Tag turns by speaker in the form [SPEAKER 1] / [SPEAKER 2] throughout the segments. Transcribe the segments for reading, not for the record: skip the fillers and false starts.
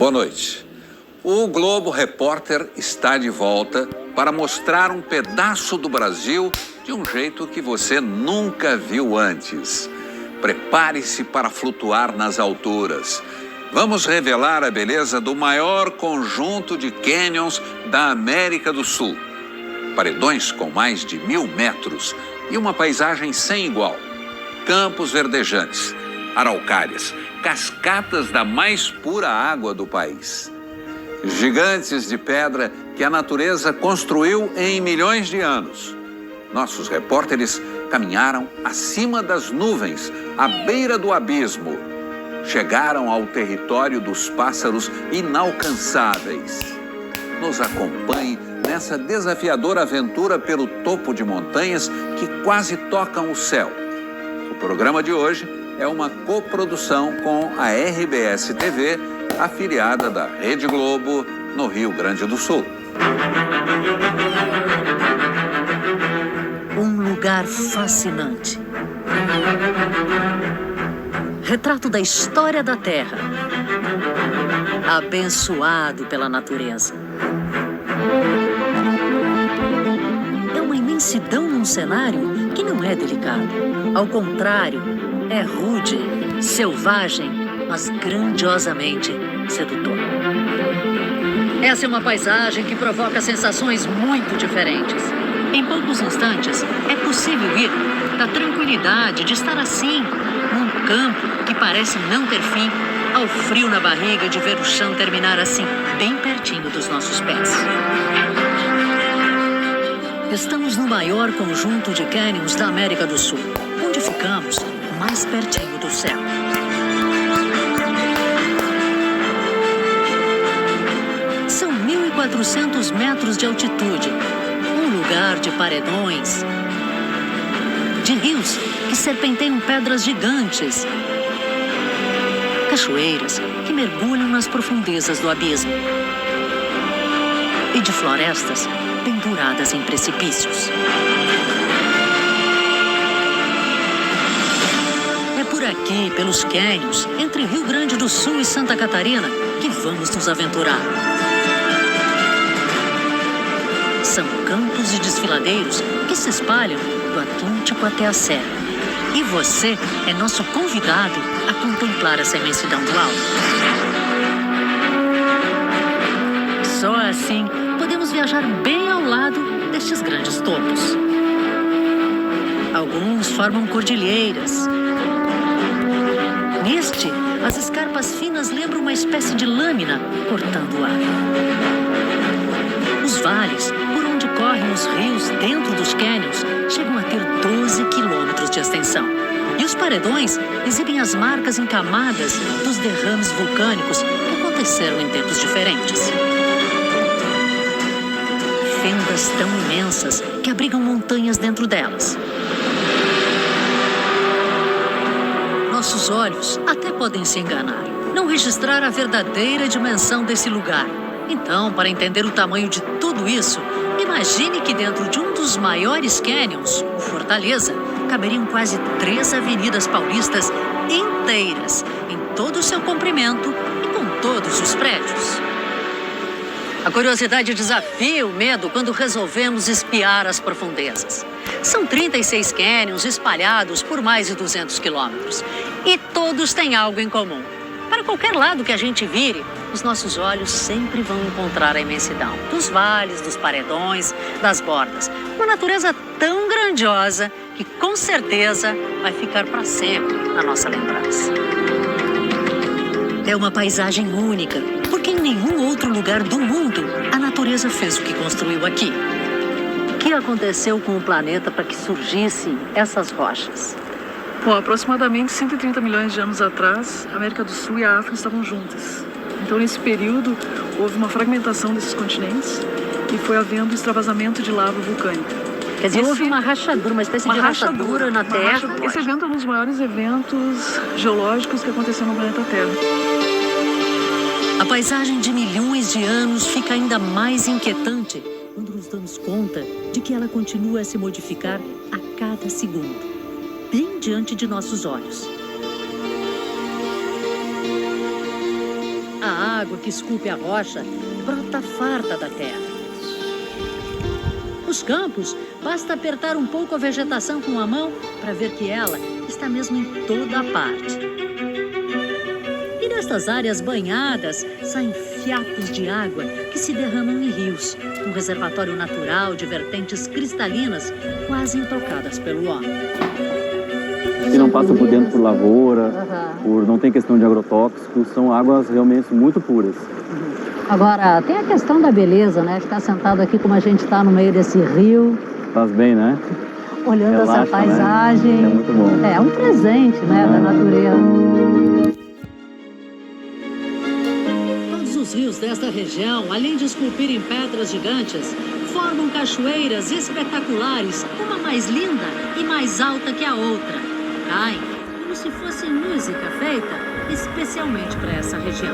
[SPEAKER 1] Boa noite. O Globo Repórter está de volta para mostrar um pedaço do Brasil de um jeito que você nunca viu antes. Prepare-se para flutuar nas alturas. Vamos revelar a beleza do maior conjunto de canyons da América do Sul. Paredões com mais de 1.000 metros e uma paisagem sem igual. Campos verdejantes, araucárias, cascatas da mais pura água do país. Gigantes de pedra que a natureza construiu em milhões de anos. Nossos repórteres caminharam acima das nuvens, à beira do abismo. Chegaram ao território dos pássaros inalcançáveis. Nos acompanhe nessa desafiadora aventura pelo topo de montanhas que quase tocam o céu. O programa de hoje é uma coprodução com a RBS TV, afiliada da Rede Globo, no Rio Grande do Sul.
[SPEAKER 2] Um lugar fascinante. Retrato da história da Terra. Abençoado pela natureza. É uma imensidão num cenário que não é delicado. Ao contrário, é rude, selvagem, mas grandiosamente sedutor. Essa é uma paisagem que provoca sensações muito diferentes. Em poucos instantes, é possível ir da tranquilidade de estar assim, num campo que parece não ter fim, ao frio na barriga de ver o chão terminar assim, bem pertinho dos nossos pés. Estamos no maior conjunto de cânions da América do Sul, onde ficamos mais pertinho do céu. São 1.400 metros de altitude, um lugar de paredões, de rios que serpenteiam pedras gigantes, cachoeiras que mergulham nas profundezas do abismo e de florestas penduradas em precipícios. É por aqui, pelos cânions, entre Rio Grande do Sul e Santa Catarina, que vamos nos aventurar. São campos e desfiladeiros que se espalham do Atlântico até a Serra. E você é nosso convidado a contemplar essa imensidão do alto. Só assim podemos viajar bem ao lado destes grandes topos. Alguns formam cordilheiras. Neste, as escarpas finas lembram uma espécie de lâmina cortando o ar. Os vales, por onde correm os rios dentro dos cânions, chegam a ter 12 quilômetros de extensão. E os paredões exibem as marcas em camadas dos derrames vulcânicos que aconteceram em tempos diferentes. Fendas tão imensas que abrigam montanhas dentro delas. Nossos olhos até podem se enganar, não registrar a verdadeira dimensão desse lugar. Então, para entender o tamanho de tudo isso, imagine que dentro de um dos maiores cânions, o Fortaleza, caberiam quase 3 avenidas paulistas inteiras, em todo o seu comprimento e com todos os prédios. A curiosidade desafia o medo quando resolvemos espiar as profundezas. São 36 cânions espalhados por mais de 200 quilômetros. E todos têm algo em comum. Para qualquer lado que a gente vire, os nossos olhos sempre vão encontrar a imensidão dos vales, dos paredões, das bordas. Uma natureza tão grandiosa que, com certeza, vai ficar para sempre na nossa lembrança. É uma paisagem única, porque em nenhum outro lugar do mundo a natureza fez o que construiu aqui. O que aconteceu com o planeta para que surgissem essas rochas?
[SPEAKER 3] Bom, aproximadamente 130 milhões de anos atrás, a América do Sul e a África estavam juntas. Então, nesse período, houve uma fragmentação desses continentes e foi havendo extravasamento de lava vulcânica.
[SPEAKER 2] Quer dizer, houve uma rachadura, uma espécie de rachadura na Terra.
[SPEAKER 3] Esse evento é um dos maiores eventos geológicos que aconteceu no planeta Terra.
[SPEAKER 2] A paisagem de milhões de anos fica ainda mais inquietante quando nos damos conta de que ela continua a se modificar a cada segundo, bem diante de nossos olhos. A água que esculpe a rocha brota farta da terra. Nos campos, basta apertar um pouco a vegetação com a mão para ver que ela está mesmo em toda a parte. E nestas áreas banhadas, saem fiapos de água que se derramam em rios, um reservatório natural de vertentes cristalinas quase intocadas pelo homem.
[SPEAKER 4] Que não passam por dentro por lavoura, não tem questão de agrotóxicos, são águas realmente muito puras.
[SPEAKER 2] Agora, tem a questão da beleza, né? Ficar sentado aqui como a gente está no meio desse rio.
[SPEAKER 4] Faz bem, né?
[SPEAKER 2] Olhando
[SPEAKER 4] relaxa,
[SPEAKER 2] essa paisagem.
[SPEAKER 4] Né? É muito bom.
[SPEAKER 2] É um presente, né, da natureza. Todos os rios desta região, além de esculpirem pedras gigantes, formam cachoeiras espetaculares, uma mais linda e mais alta que a outra. Caem como se fosse música feita especialmente para essa região.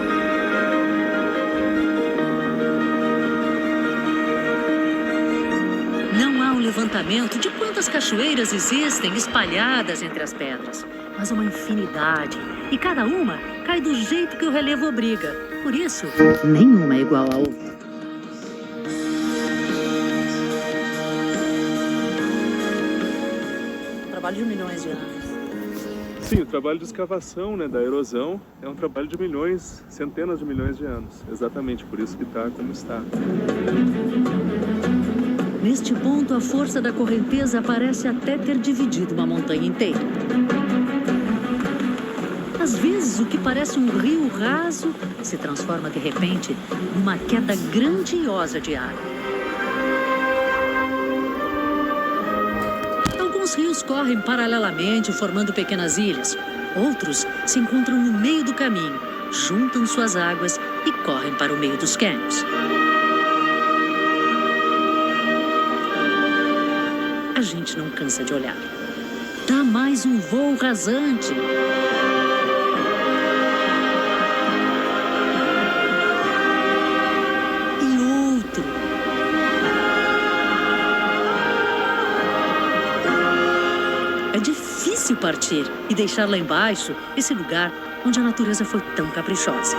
[SPEAKER 2] Não há um levantamento de quantas cachoeiras existem espalhadas entre as pedras, mas uma infinidade. E cada uma cai do jeito que o relevo obriga. Por isso, nenhuma é igual a outra. Um trabalho de milhões de anos.
[SPEAKER 5] Sim, o trabalho de escavação, né, da erosão, é um trabalho de milhões, centenas de milhões de anos. Exatamente por isso que está como está.
[SPEAKER 2] Neste ponto, a força da correnteza parece até ter dividido uma montanha inteira. Às vezes, o que parece um rio raso se transforma, de repente, numa queda grandiosa de água. Alguns rios correm paralelamente, formando pequenas ilhas. Outros se encontram no meio do caminho, juntam suas águas e correm para o meio dos cânions. A gente não cansa de olhar. Dá mais um voo rasante. E outro. É difícil partir e deixar lá embaixo esse lugar onde a natureza foi tão caprichosa.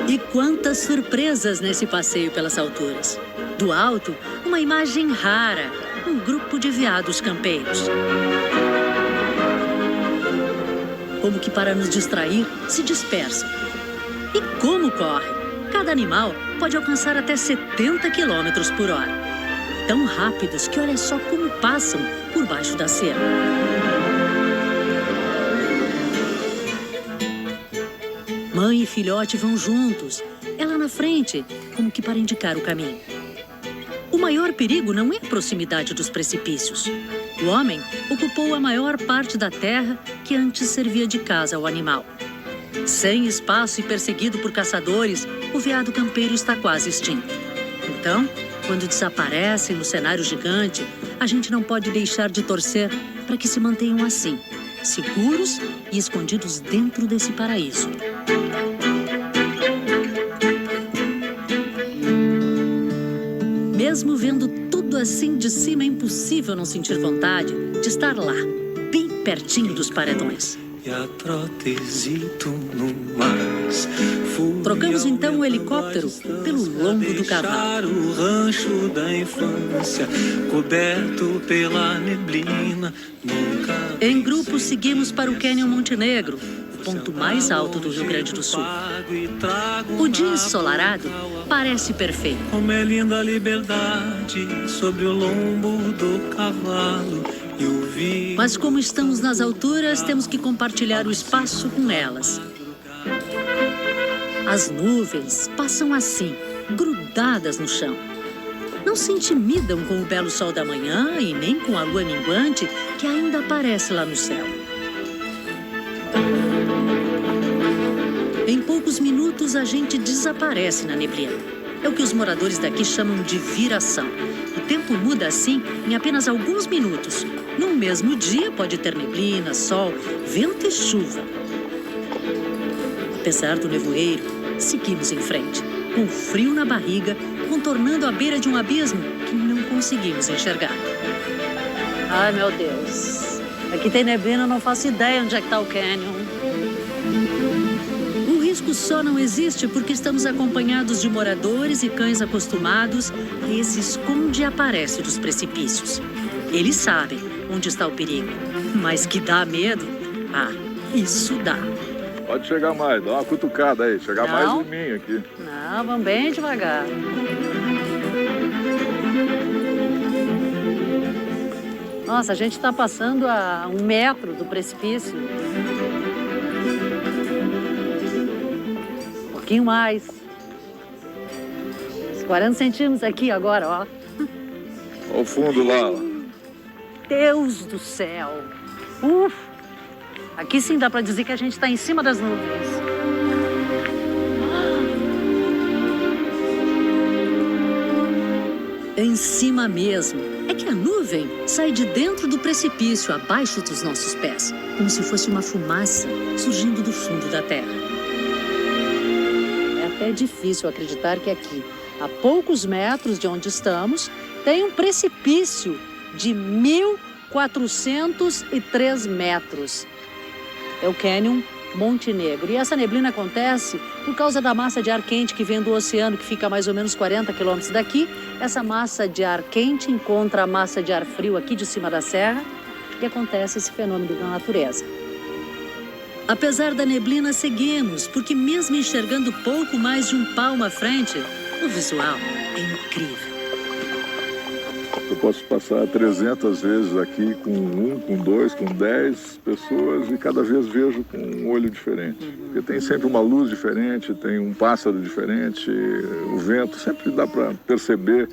[SPEAKER 2] E quantas surpresas nesse passeio pelas alturas. Do alto, uma imagem rara, um grupo de veados campeiros. Como que para nos distrair, se dispersam. E como correm? Cada animal pode alcançar até 70 km por hora. Tão rápidos que olha só como passam por baixo da cerca. Mãe e filhote vão juntos, ela na frente, como que para indicar o caminho. O maior perigo não é a proximidade dos precipícios. O homem ocupou a maior parte da terra que antes servia de casa ao animal. Sem espaço e perseguido por caçadores, o veado campeiro está quase extinto. Então, quando desaparecem no cenário gigante, a gente não pode deixar de torcer para que se mantenham assim, seguros e escondidos dentro desse paraíso. Mesmo vendo tudo assim de cima, é impossível não sentir vontade de estar lá, bem pertinho dos paredões. Trocamos então o helicóptero pelo lombo do cavalo.
[SPEAKER 6] O rancho da infância, coberto pela neblina.
[SPEAKER 2] Em grupo, seguimos para o Cânion Montenegro, o ponto mais alto do Rio Grande do Sul. O dia ensolarado parece perfeito.
[SPEAKER 6] Como é linda a liberdade sobre o lombo do cavalo.
[SPEAKER 2] Mas como estamos nas alturas, temos que compartilhar o espaço com elas. As nuvens passam assim, grudadas no chão. Não se intimidam com o belo sol da manhã e nem com a lua minguante que ainda aparece lá no céu. Em poucos minutos, a gente desaparece na neblina. É o que os moradores daqui chamam de viração. O tempo muda assim em apenas alguns minutos. Num mesmo dia pode ter neblina, sol, vento e chuva. Apesar do nevoeiro, seguimos em frente, com frio na barriga, contornando a beira de um abismo que não conseguimos enxergar. Ai, meu Deus! Aqui tem neblina, eu não faço ideia onde é que está o canyon. O risco só não existe porque estamos acompanhados de moradores e cães acostumados a esse esconde e aparece dos precipícios. Eles sabem onde está o perigo, mas que dá medo, isso dá.
[SPEAKER 7] Pode chegar mais, dá uma cutucada aí, chegar
[SPEAKER 2] Não.
[SPEAKER 7] mais em mim aqui.
[SPEAKER 2] Não, vamos bem devagar. Nossa, a gente está passando a 1 metro do precipício. Um pouquinho mais. Uns 40 centímetros aqui agora, ó.
[SPEAKER 7] Olha o fundo lá, ó.
[SPEAKER 2] Deus do céu. Aqui sim dá para dizer que a gente está em cima das nuvens. Em cima mesmo. É que a nuvem sai de dentro do precipício, abaixo dos nossos pés, como se fosse uma fumaça surgindo do fundo da terra. É até difícil acreditar que aqui, a poucos metros de onde estamos, tem um precipício de 1.403 metros. É o Canyon Monte Negro. E essa neblina acontece por causa da massa de ar quente que vem do oceano, que fica a mais ou menos 40 quilômetros daqui. Essa massa de ar quente encontra a massa de ar frio aqui de cima da serra e acontece esse fenômeno da natureza. Apesar da neblina, seguimos, porque mesmo enxergando pouco mais de um palmo à frente, o visual é incrível.
[SPEAKER 7] Eu posso passar 300 vezes aqui com 1, com 2, com 10 pessoas e cada vez vejo com um olho diferente. Porque tem sempre uma luz diferente, tem um pássaro diferente, o vento, sempre dá para perceber.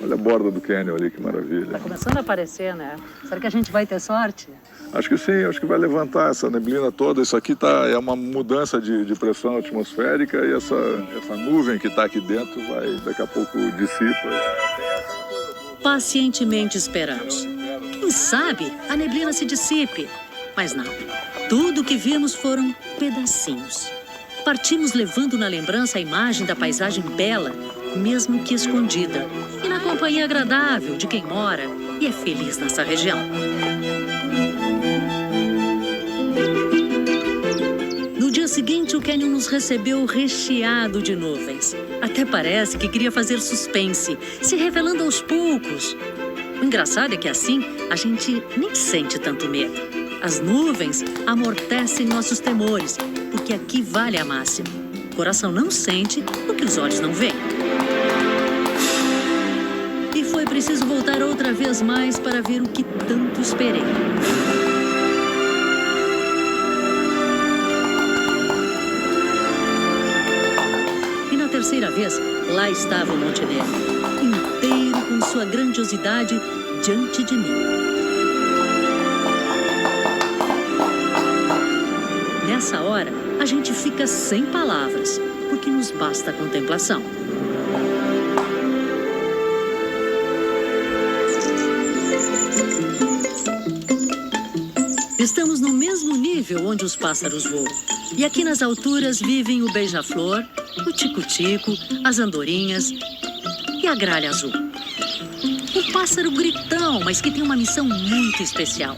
[SPEAKER 7] Olha a borda do canyon ali, que maravilha.
[SPEAKER 2] Está começando a aparecer, né? Será que a gente vai ter sorte?
[SPEAKER 7] Acho que sim, acho que vai levantar essa neblina toda. Isso aqui é uma mudança de pressão atmosférica e essa nuvem que está aqui dentro vai daqui a pouco dissipa.
[SPEAKER 2] Pacientemente esperamos. Quem sabe a neblina se dissipe. Mas não. Tudo o que vimos foram pedacinhos. Partimos levando na lembrança a imagem da paisagem bela, mesmo que escondida, e na companhia agradável de quem mora e é feliz nessa região. No dia seguinte, o canyon nos recebeu recheado de nuvens. Até parece que queria fazer suspense, se revelando aos poucos. O engraçado é que assim a gente nem sente tanto medo. As nuvens amortecem nossos temores, porque aqui vale a máxima. O coração não sente o que os olhos não veem. E foi preciso voltar outra vez mais para ver o que tanto esperei. Terceira vez, lá estava o Monte Negro, inteiro com sua grandiosidade diante de mim. Nessa hora, a gente fica sem palavras, porque nos basta a contemplação. Estamos no mesmo nível onde os pássaros voam. E aqui nas alturas vivem o beija-flor, o tico-tico, as andorinhas e a gralha azul. Um pássaro gritão, mas que tem uma missão muito especial.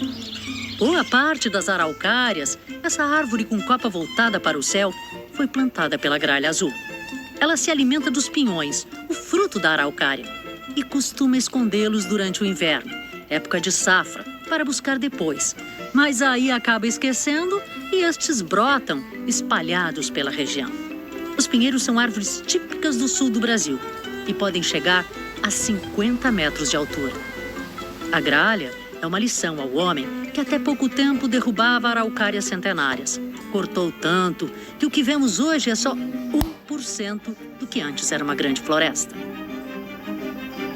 [SPEAKER 2] Boa parte das araucárias, essa árvore com copa voltada para o céu, foi plantada pela gralha azul. Ela se alimenta dos pinhões, o fruto da araucária, e costuma escondê-los durante o inverno, época de safra, para buscar depois. Mas aí acaba esquecendo e estes brotam espalhados pela região. Os pinheiros são árvores típicas do sul do Brasil e podem chegar a 50 metros de altura. A gralha é uma lição ao homem que até pouco tempo derrubava araucárias centenárias. Cortou tanto que o que vemos hoje é só 1% do que antes era uma grande floresta.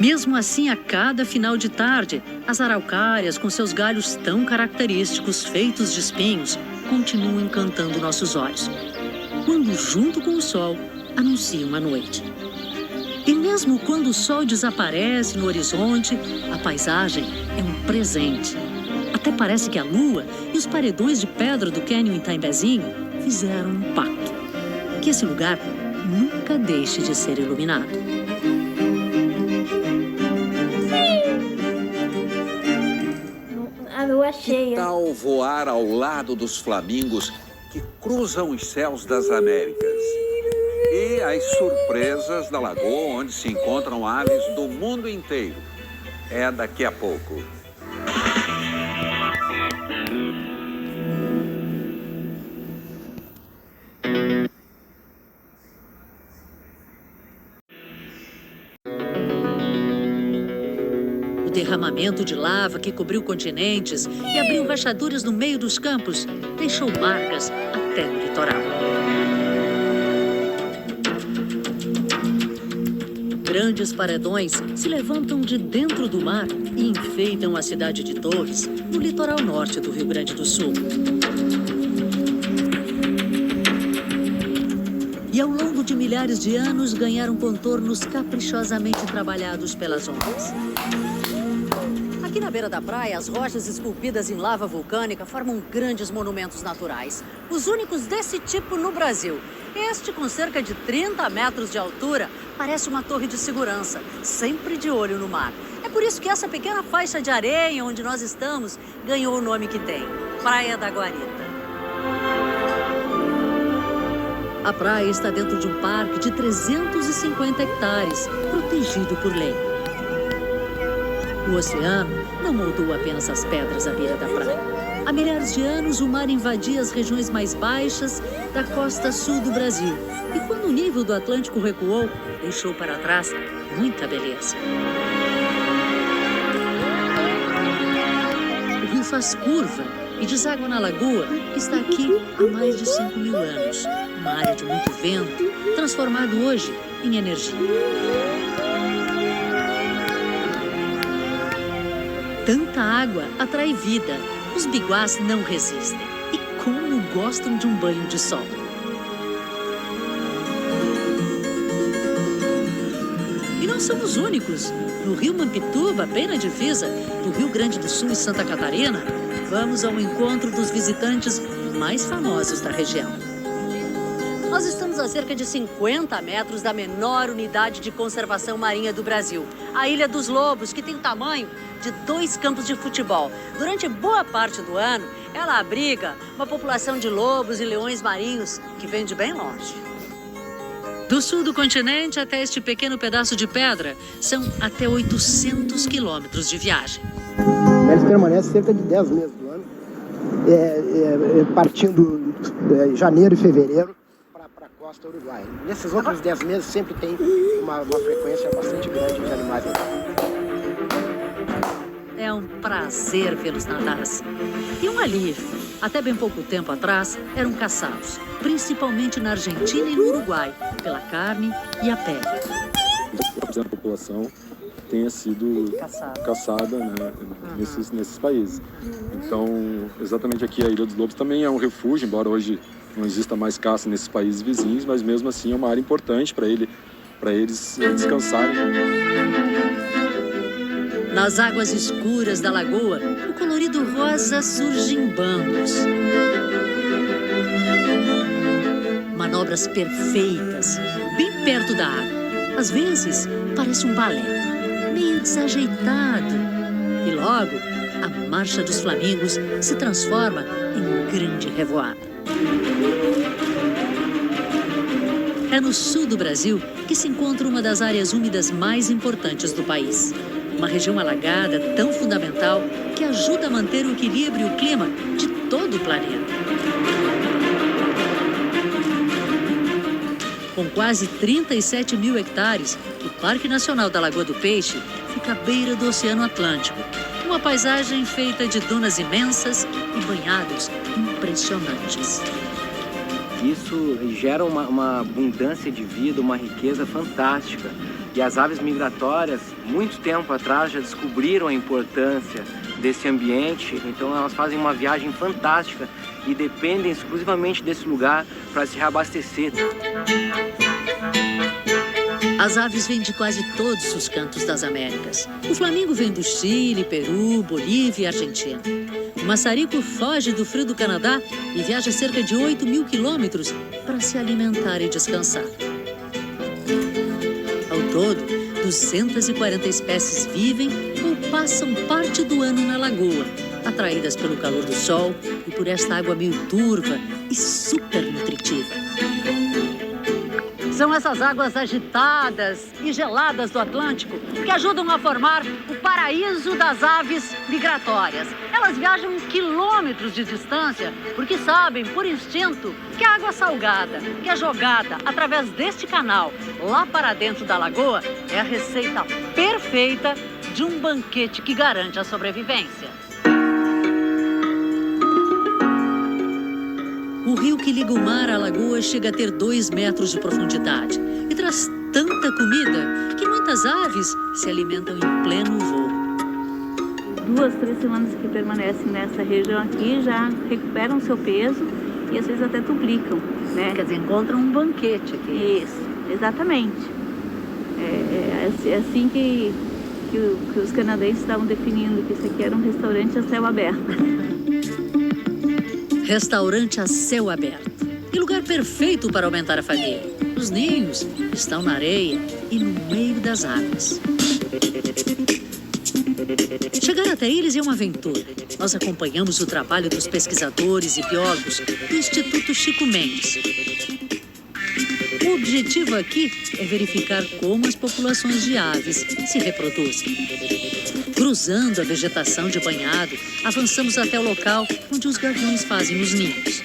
[SPEAKER 2] Mesmo assim, a cada final de tarde, as araucárias, com seus galhos tão característicos, feitos de espinhos, continuam encantando nossos olhos, quando, junto com o sol, anunciam a noite. E mesmo quando o sol desaparece no horizonte, a paisagem é um presente. Até parece que a lua e os paredões de pedra do Canyon Itambezinho fizeram um pacto. Que esse lugar nunca deixe de ser iluminado.
[SPEAKER 8] Eu acho
[SPEAKER 1] Que tal voar ao lado dos flamingos que cruzam os céus das Américas? E as surpresas da lagoa onde se encontram aves do mundo inteiro. É daqui a pouco.
[SPEAKER 2] O derramamento de lava que cobriu continentes e abriu rachaduras no meio dos campos deixou marcas até no litoral. Grandes paredões se levantam de dentro do mar e enfeitam a cidade de Torres, no litoral norte do Rio Grande do Sul. E ao longo de milhares de anos ganharam contornos caprichosamente trabalhados pelas ondas. Aqui na beira da praia, as rochas esculpidas em lava vulcânica formam grandes monumentos naturais, os únicos desse tipo no Brasil. Este, com cerca de 30 metros de altura, parece uma torre de segurança, sempre de olho no mar. É por isso que essa pequena faixa de areia onde nós estamos ganhou o nome que tem, Praia da Guarita. A praia está dentro de um parque de 350 hectares, protegido por lei. O oceano não moldou apenas as pedras à beira da praia. Há milhares de anos, o mar invadia as regiões mais baixas da costa sul do Brasil. E quando o nível do Atlântico recuou, deixou para trás muita beleza. O rio faz curva e deságua na lagoa, que está aqui há mais de 5.000 anos. Uma área de muito vento, transformado hoje em energia. Tanta água atrai vida. Os biguás não resistem. E como gostam de um banho de sol. E não são os únicos. No rio Mampituba, bem na divisa do Rio Grande do Sul e Santa Catarina, vamos ao encontro dos visitantes mais famosos da região. Nós estamos a cerca de 50 metros da menor unidade de conservação marinha do Brasil, a Ilha dos Lobos, que tem o tamanho de 2 campos de futebol. Durante boa parte do ano, ela abriga uma população de lobos e leões marinhos que vem de bem longe. Do sul do continente até este pequeno pedaço de pedra, são até 800 quilômetros de viagem.
[SPEAKER 8] Eles permanecem cerca de 10 meses do ano, partindo janeiro e fevereiro para a costa uruguaia. Nesses outros 10 meses sempre tem uma frequência bastante grande de animais.
[SPEAKER 2] É um prazer vê-los nadar assim. E um alívio. Até bem pouco tempo atrás, eram caçados, principalmente na Argentina e no Uruguai, pela carne e a pele.
[SPEAKER 4] A população tenha sido caçada, né, nesses países. Então, exatamente aqui a Ilha dos Lobos também é um refúgio, embora hoje não exista mais caça nesses países vizinhos, mas mesmo assim é uma área importante para eles descansarem.
[SPEAKER 2] Nas águas escuras da lagoa, o colorido rosa surge em bandos. Manobras perfeitas, bem perto da água. Às vezes, parece um balé, meio desajeitado. E logo, a marcha dos flamingos se transforma em grande revoada. É no sul do Brasil que se encontra uma das áreas úmidas mais importantes do país. Uma região alagada tão fundamental que ajuda a manter o equilíbrio e o clima de todo o planeta. Com quase 37 mil hectares, o Parque Nacional da Lagoa do Peixe fica à beira do Oceano Atlântico. Uma paisagem feita de dunas imensas e banhados impressionantes.
[SPEAKER 9] Isso gera uma abundância de vida, uma riqueza fantástica. E as aves migratórias, muito tempo atrás, já descobriram a importância desse ambiente. Então elas fazem uma viagem fantástica e dependem exclusivamente desse lugar para se reabastecer.
[SPEAKER 2] As aves vêm de quase todos os cantos das Américas. O flamingo vem do Chile, Peru, Bolívia e Argentina. O maçarico foge do frio do Canadá e viaja cerca de 8.000 quilômetros para se alimentar e descansar. Ao todo, 240 espécies vivem ou passam parte do ano na lagoa. atraídas pelo calor do sol e por esta água meio turva e super nutritiva. São essas águas agitadas e geladas do Atlântico que ajudam a formar o paraíso das aves migratórias. Elas viajam quilômetros de distância porque sabem, por instinto, que a água salgada, que é jogada através deste canal lá para dentro da lagoa, é a receita perfeita de um banquete que garante a sobrevivência. O rio que liga o mar à lagoa chega a ter 2 metros de profundidade e traz tanta comida que muitas aves se alimentam em pleno voo.
[SPEAKER 10] 2, 3 semanas que permanecem nessa região aqui já recuperam seu peso e às vezes até duplicam, né?
[SPEAKER 2] Quer dizer, encontram um banquete aqui.
[SPEAKER 10] Isso, exatamente. É assim que os canadenses estavam definindo que isso aqui era um restaurante a céu aberto.
[SPEAKER 2] Restaurante a céu aberto. E lugar perfeito para aumentar a família. Os ninhos estão na areia e no meio das águas. Chegar até eles é uma aventura. Nós acompanhamos o trabalho dos pesquisadores e biólogos do Instituto Chico Mendes. O objetivo aqui é verificar como as populações de aves se reproduzem. Cruzando a vegetação de banhado, avançamos até o local onde os gaviões fazem os ninhos.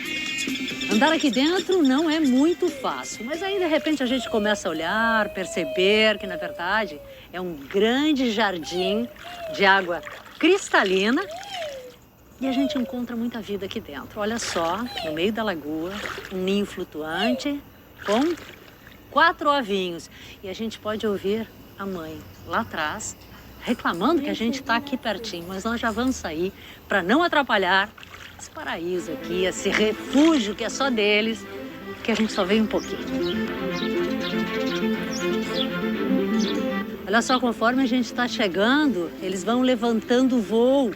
[SPEAKER 2] Andar aqui dentro não é muito fácil, mas aí de repente a gente começa a olhar, perceber que na verdade é um grande jardim de água cristalina e a gente encontra muita vida aqui dentro. Olha só, no meio da lagoa, um ninho flutuante com 4 ovinhos. E a gente pode ouvir a mãe lá atrás reclamando que a gente está aqui pertinho, mas nós já vamos sair para não atrapalhar esse paraíso aqui, esse refúgio que é só deles, que a gente só veio um pouquinho. Olha só, conforme a gente está chegando, eles vão levantando o voo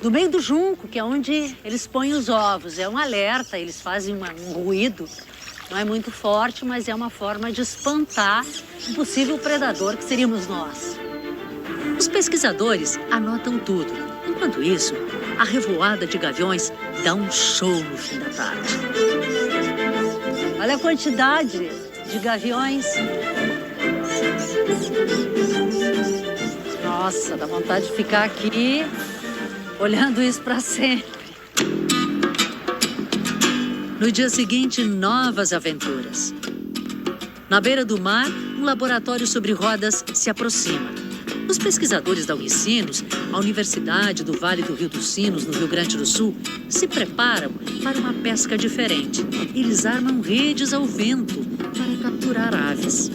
[SPEAKER 2] do meio do junco, que é onde eles põem os ovos. É um alerta, eles fazem um ruído, não é muito forte, mas é uma forma de espantar um possível predador que seríamos nós. Os pesquisadores anotam tudo. Enquanto isso, a revoada de gaviões dá um show no fim da tarde. Olha a quantidade de gaviões. Nossa, dá vontade de ficar aqui olhando isso para sempre. No dia seguinte, novas aventuras. Na beira do mar, um laboratório sobre rodas se aproxima. Os pesquisadores da Unicinos, a Universidade do Vale do Rio dos Sinos, no Rio Grande do Sul, se preparam para uma pesca diferente. Eles armam redes ao vento para capturar aves.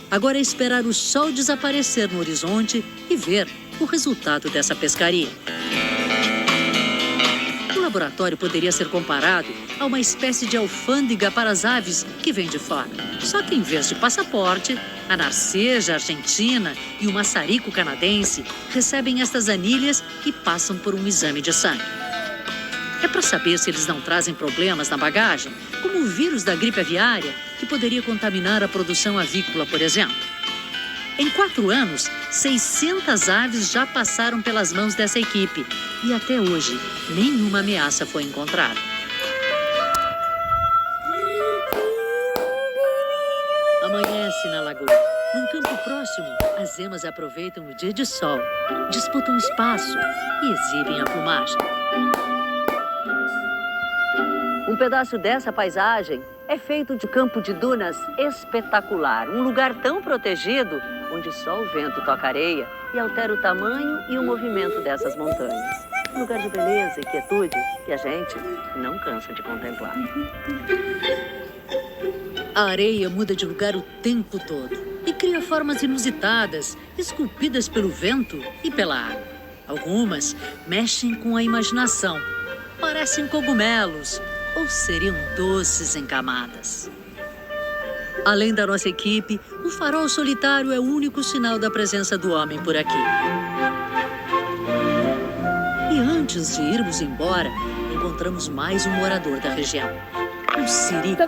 [SPEAKER 2] Agora é esperar o sol desaparecer no horizonte e ver o resultado dessa pescaria. O laboratório poderia ser comparado a uma espécie de alfândega para as aves que vem de fora. Só que em vez de passaporte, a narceja argentina e o maçarico canadense recebem estas anilhas e passam por um exame de sangue. É para saber se eles não trazem problemas na bagagem, como o vírus da gripe aviária, que poderia contaminar a produção avícola, por exemplo. Em 4 anos, 600 aves já passaram pelas mãos dessa equipe e até hoje nenhuma ameaça foi encontrada. Amanhece na lagoa. Num campo próximo, as emas aproveitam o dia de sol, disputam espaço e exibem a plumagem. Um pedaço dessa paisagem é feito de campo de dunas espetacular, um lugar tão protegido onde só o vento toca areia e altera o tamanho e o movimento dessas montanhas. Um lugar de beleza e quietude que a gente não cansa de contemplar. A areia muda de lugar o tempo todo e cria formas inusitadas, esculpidas pelo vento e pela água. Algumas mexem com a imaginação, parecem cogumelos ou seriam doces em camadas. Além da nossa equipe, o farol solitário é o único sinal da presença do homem por aqui. E antes de irmos embora, encontramos mais um morador da região. Um siri pra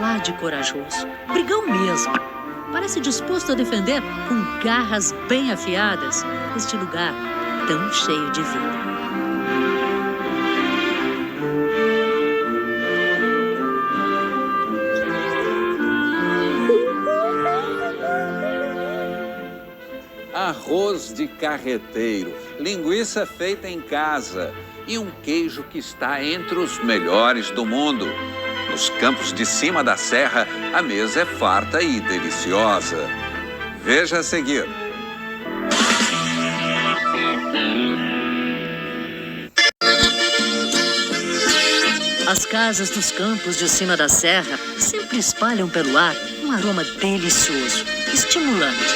[SPEAKER 2] lá de corajoso. Brigão mesmo. Parece disposto a defender com garras bem afiadas este lugar tão cheio de vida.
[SPEAKER 1] Arroz de carreteiro, linguiça feita em casa e um queijo que está entre os melhores do mundo. Nos campos de cima da serra, a mesa é farta e deliciosa. Veja a seguir.
[SPEAKER 2] As casas dos campos de cima da serra sempre espalham pelo ar um aroma delicioso, estimulante.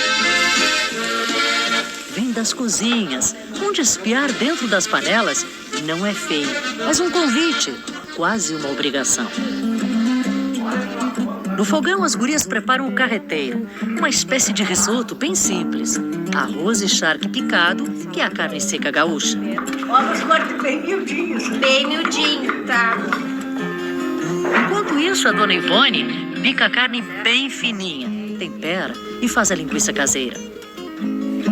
[SPEAKER 2] Vem das cozinhas, onde espiar dentro das panelas não é feio, mas um convite, quase uma obrigação. No fogão, as gurias preparam o carreteiro, uma espécie de risoto bem simples. Arroz e charque picado, que é a carne seca gaúcha.
[SPEAKER 11] Ovos cortos bem miudinhos. Bem miudinho, tá?
[SPEAKER 2] Enquanto isso, a dona Ivone pica a carne bem fininha, tempera e faz a linguiça caseira.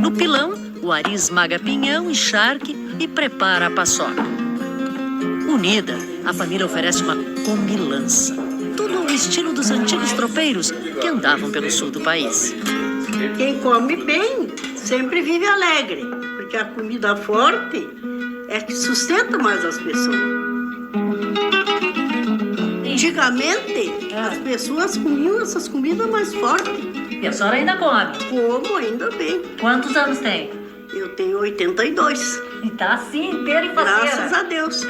[SPEAKER 2] No pilão, o Ari esmaga pinhão e charque e prepara a paçoca. Unida, a família oferece uma comilança. Tudo no estilo dos antigos tropeiros que andavam pelo sul do país.
[SPEAKER 11] Quem come bem sempre vive alegre, porque a comida forte é que sustenta mais as pessoas. Antigamente, as pessoas comiam essas comidas mais fortes.
[SPEAKER 2] E a senhora ainda come?
[SPEAKER 11] Como, ainda bem.
[SPEAKER 2] Quantos anos tem?
[SPEAKER 11] Eu tenho 82.
[SPEAKER 2] E tá assim, inteira e faceira.
[SPEAKER 11] Graças a Deus.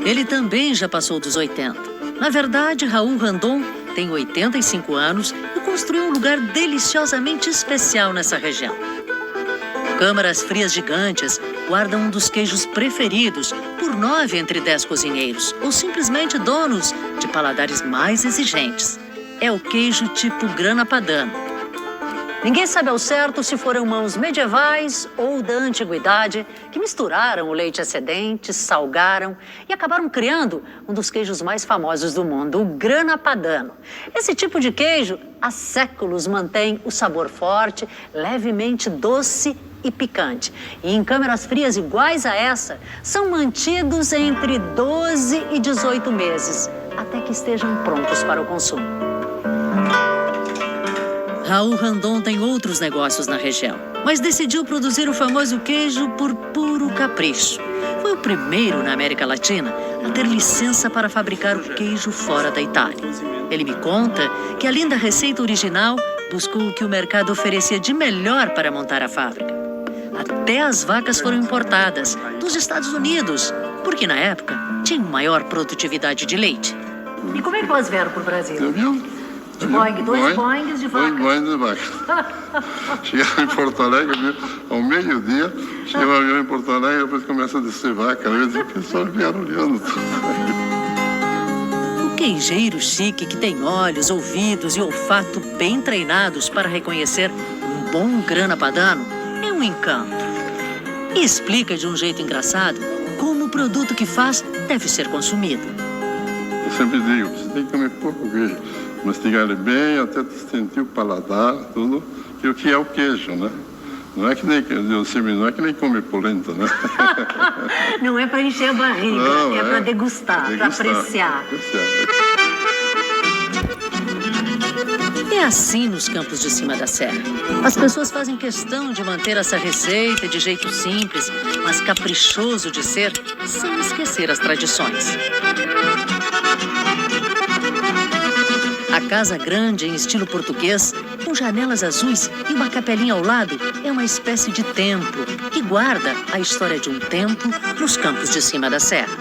[SPEAKER 2] Ele também já passou dos 80. Na verdade, Raul Randon tem 85 anos e construiu um lugar deliciosamente especial nessa região. Câmaras frias gigantes guardam um dos queijos preferidos por 9 entre 10 cozinheiros, ou simplesmente donos de paladares mais exigentes. É o queijo tipo grana padano. Ninguém sabe ao certo se foram mãos medievais ou da antiguidade que misturaram o leite excedente, salgaram e acabaram criando um dos queijos mais famosos do mundo, o grana padano. Esse tipo de queijo, há séculos, mantém o sabor forte, levemente doce e picante. E em câmaras frias iguais a essa, são mantidos entre 12 e 18 meses, até que estejam prontos para o consumo. Raul Randon tem outros negócios na região, mas decidiu produzir o famoso queijo por puro capricho. Foi o primeiro na América Latina a ter licença para fabricar o queijo fora da Itália. Ele me conta que, além da receita original, buscou o que o mercado oferecia de melhor para montar a fábrica. Até as vacas foram importadas dos Estados Unidos, porque na época tinham maior produtividade de leite. E como é que elas vieram para o Brasil? De Boeing, 2 Boeings de vaca.
[SPEAKER 12] 2 Boeings de vaca. Chegaram em Porto Alegre, viu? Ao meio-dia, chega o avião em Porto Alegre, depois começa a descer vaca. Eu disse, o pessoal vieram olhando.
[SPEAKER 2] O queijeiro chique que tem olhos, ouvidos e olfato bem treinados para reconhecer um bom grana padano é um encanto. E explica de um jeito engraçado como o produto que faz deve ser consumido.
[SPEAKER 12] Eu sempre digo, você tem que comer pouco queijo. Mastigar ele bem, até sentir o paladar, tudo, e o que é o queijo, né? Não é que nem, não é que nem comer polenta, né?
[SPEAKER 2] Não é para encher a barriga, não, é para degustar, para apreciar. É assim nos campos de cima da serra. As pessoas fazem questão de manter essa receita de jeito simples, mas caprichoso de ser, sem esquecer as tradições. A casa grande em estilo português, com janelas azuis e uma capelinha ao lado, é uma espécie de templo que guarda a história de um tempo nos campos de cima da serra.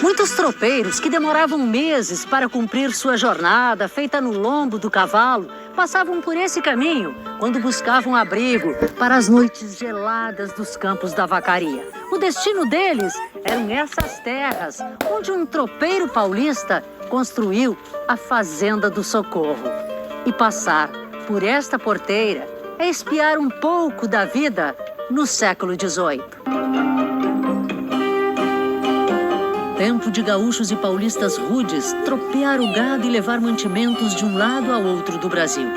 [SPEAKER 2] Muitos tropeiros que demoravam meses para cumprir sua jornada feita no lombo do cavalo passavam por esse caminho quando buscavam abrigo para as noites geladas dos campos da vacaria. O destino deles eram essas terras onde um tropeiro paulista construiu a Fazenda do Socorro. E passar por esta porteira é espiar um pouco da vida no século XVIII. Tempo de gaúchos e paulistas rudes tropear o gado e levar mantimentos de um lado ao outro do Brasil.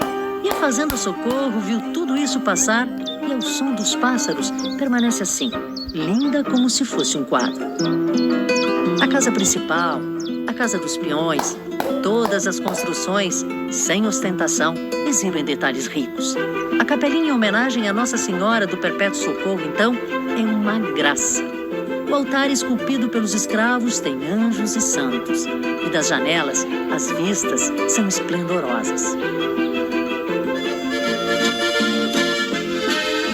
[SPEAKER 2] E a Fazenda Socorro viu tudo isso passar e, ao som dos pássaros, permanece assim, linda como se fosse um quadro. A casa principal, a casa dos peões, todas as construções, sem ostentação, exibem detalhes ricos. A capelinha em homenagem à Nossa Senhora do Perpétuo Socorro, então, é uma graça. O altar esculpido pelos escravos tem anjos e santos. E das janelas, as vistas são esplendorosas.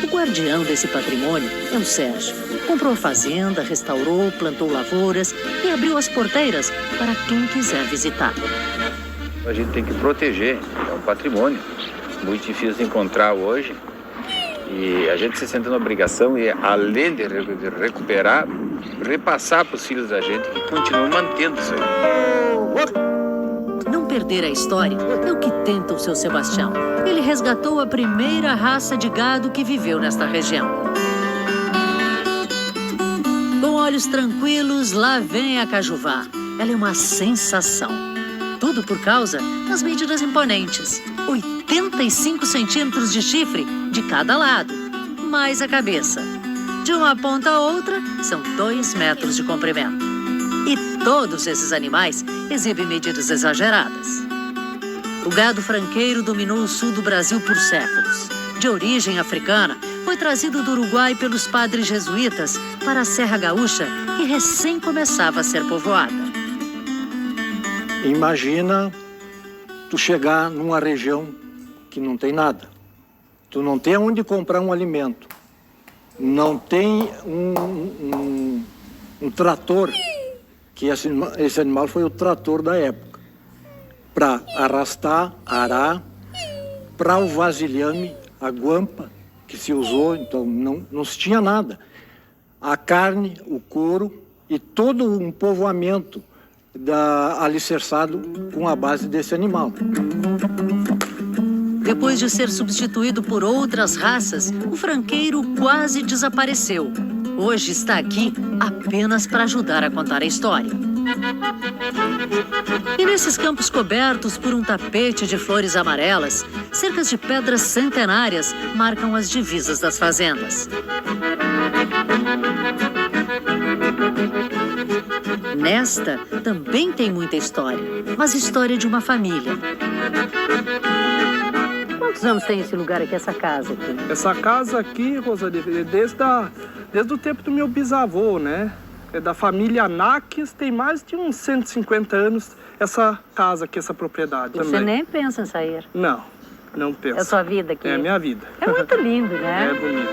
[SPEAKER 2] O guardião desse patrimônio é o Sérgio. Comprou a fazenda, restaurou, plantou lavouras e abriu as porteiras para quem quiser visitar.
[SPEAKER 13] A gente tem que proteger, é um patrimônio muito difícil de encontrar hoje. E a gente se sente na obrigação, e além de recuperar, repassar para os filhos da gente que continuam mantendo isso aí.
[SPEAKER 2] Não perder a história é o que tenta o seu Sebastião. Ele resgatou a primeira raça de gado que viveu nesta região. Com olhos tranquilos, lá vem a Cajuvá. Ela é uma sensação. Tudo por causa das medidas imponentes. 85 centímetros de chifre de cada lado, mais a cabeça. De uma ponta a outra, são 2 metros de comprimento. E todos esses animais exibem medidas exageradas. O gado franqueiro dominou o sul do Brasil por séculos. De origem africana, foi trazido do Uruguai pelos padres jesuítas para a Serra Gaúcha, que recém começava a ser povoada.
[SPEAKER 14] Imagina tu chegar numa região que não tem nada. Tu não tem onde comprar um alimento. Não tem um trator, que esse animal foi o trator da época, para arrastar, arar, para o vasilhame, a guampa que se usou, então não se tinha nada. A carne, o couro e todo um povoamento alicerçado com a base desse animal.
[SPEAKER 2] Depois de ser substituído por outras raças, o franqueiro quase desapareceu. Hoje está aqui apenas para ajudar a contar a história. E nesses campos cobertos por um tapete de flores amarelas, cercas de pedras centenárias marcam as divisas das fazendas. Nesta também tem muita história, mas história de uma família. Quantos anos tem esse lugar aqui, essa casa aqui?
[SPEAKER 15] Essa casa aqui, Rosane, desde o tempo do meu bisavô, né? É da família Anaques, tem mais de uns 150 anos essa casa aqui, essa propriedade também.
[SPEAKER 2] Você nem pensa em sair?
[SPEAKER 15] Não, não penso.
[SPEAKER 2] É a sua vida aqui?
[SPEAKER 15] É a minha vida.
[SPEAKER 2] É muito lindo, né?
[SPEAKER 15] É bonito.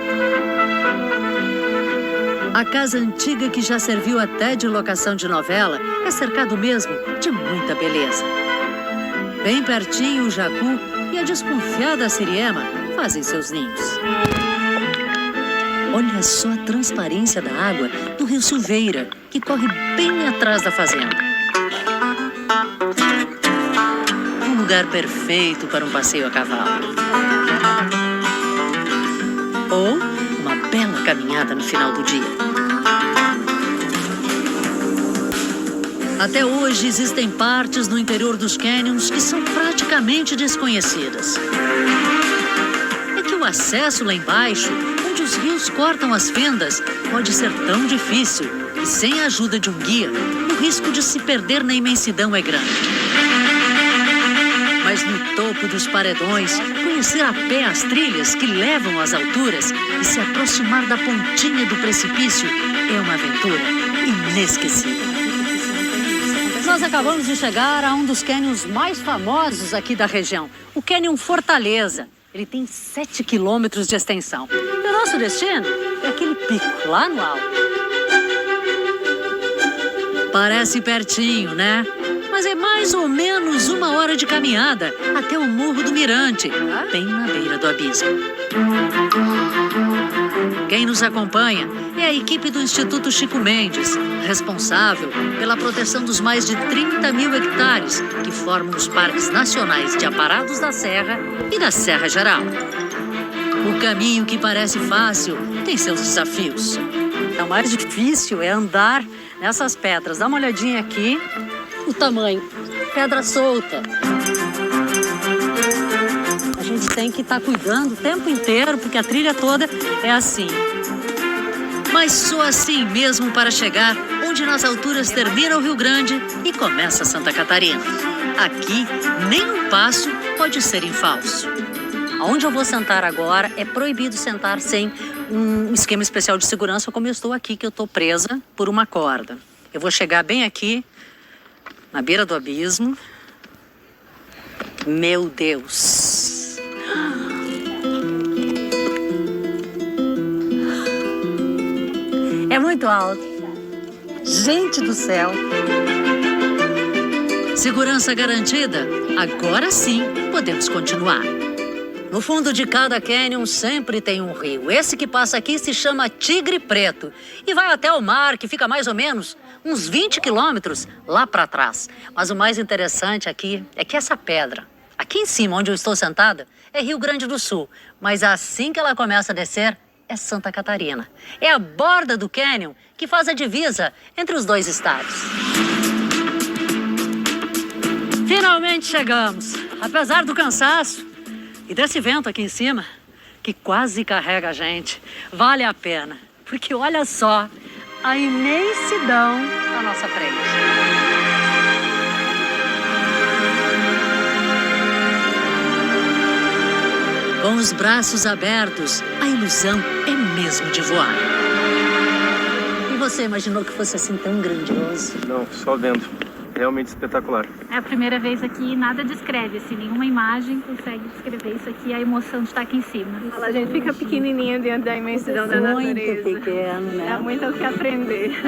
[SPEAKER 2] A casa antiga, que já serviu até de locação de novela, é cercado mesmo de muita beleza. Bem pertinho, o jacu e a desconfiada siriema fazem seus ninhos. Olha só a transparência da água do rio Silveira, que corre bem atrás da fazenda. Um lugar perfeito para um passeio a cavalo. Ou uma bela caminhada no final do dia. Até hoje existem partes no interior dos cânions que são praticamente desconhecidas. É que o acesso lá embaixo, onde os rios cortam as fendas, pode ser tão difícil que, sem a ajuda de um guia, o risco de se perder na imensidão é grande. Mas no topo dos paredões, conhecer a pé as trilhas que levam às alturas e se aproximar da pontinha do precipício é uma aventura inesquecível. Nós acabamos de chegar a um dos cânions mais famosos aqui da região, o Cânion Fortaleza. Ele tem 7 quilômetros de extensão. E o nosso destino é aquele pico lá no alto. Parece pertinho, né? Mas é mais ou menos 1 hora de caminhada até o Morro do Mirante, bem na beira do abismo. Quem nos acompanha é a equipe do Instituto Chico Mendes, responsável pela proteção dos mais de 30 mil hectares que formam os parques nacionais de Aparados da Serra e da Serra Geral. O caminho que parece fácil tem seus desafios. O mais difícil é andar nessas pedras. Dá uma olhadinha aqui, o tamanho. Pedra solta. A gente tem que estar cuidando o tempo inteiro, porque a trilha toda é assim. Mas só assim mesmo para chegar onde nas alturas termina o Rio Grande e começa Santa Catarina. Aqui, nem um passo pode ser em falso. Onde eu vou sentar agora é proibido sentar sem um esquema especial de segurança, como eu estou aqui, que eu estou presa por uma corda. Eu vou chegar bem aqui, na beira do abismo. Meu Deus! É muito alto. Gente do céu! Segurança garantida? Agora sim podemos continuar. No fundo de cada cânion sempre tem um rio. Esse que passa aqui se chama Tigre Preto e vai até o mar, que fica mais ou menos uns 20 quilômetros lá para trás. Mas o mais interessante aqui é que essa pedra, aqui em cima onde eu estou sentada, é Rio Grande do Sul. Mas assim que ela começa a descer, é Santa Catarina. É a borda do cânion que faz a divisa entre os dois estados. Finalmente chegamos. Apesar do cansaço e desse vento aqui em cima, que quase carrega a gente, vale a pena. Porque olha só a imensidão à nossa frente. Com os braços abertos, a ilusão é mesmo de voar. E você imaginou que fosse assim tão grandioso?
[SPEAKER 16] Não, só vendo. Realmente espetacular.
[SPEAKER 10] É a primeira vez aqui e nada descreve, assim, nenhuma imagem consegue descrever isso aqui, a emoção de estar aqui em cima.
[SPEAKER 17] A gente fica pequenininha diante da imensidão da natureza.
[SPEAKER 2] Muito pequeno, né?
[SPEAKER 17] É muito o que aprender.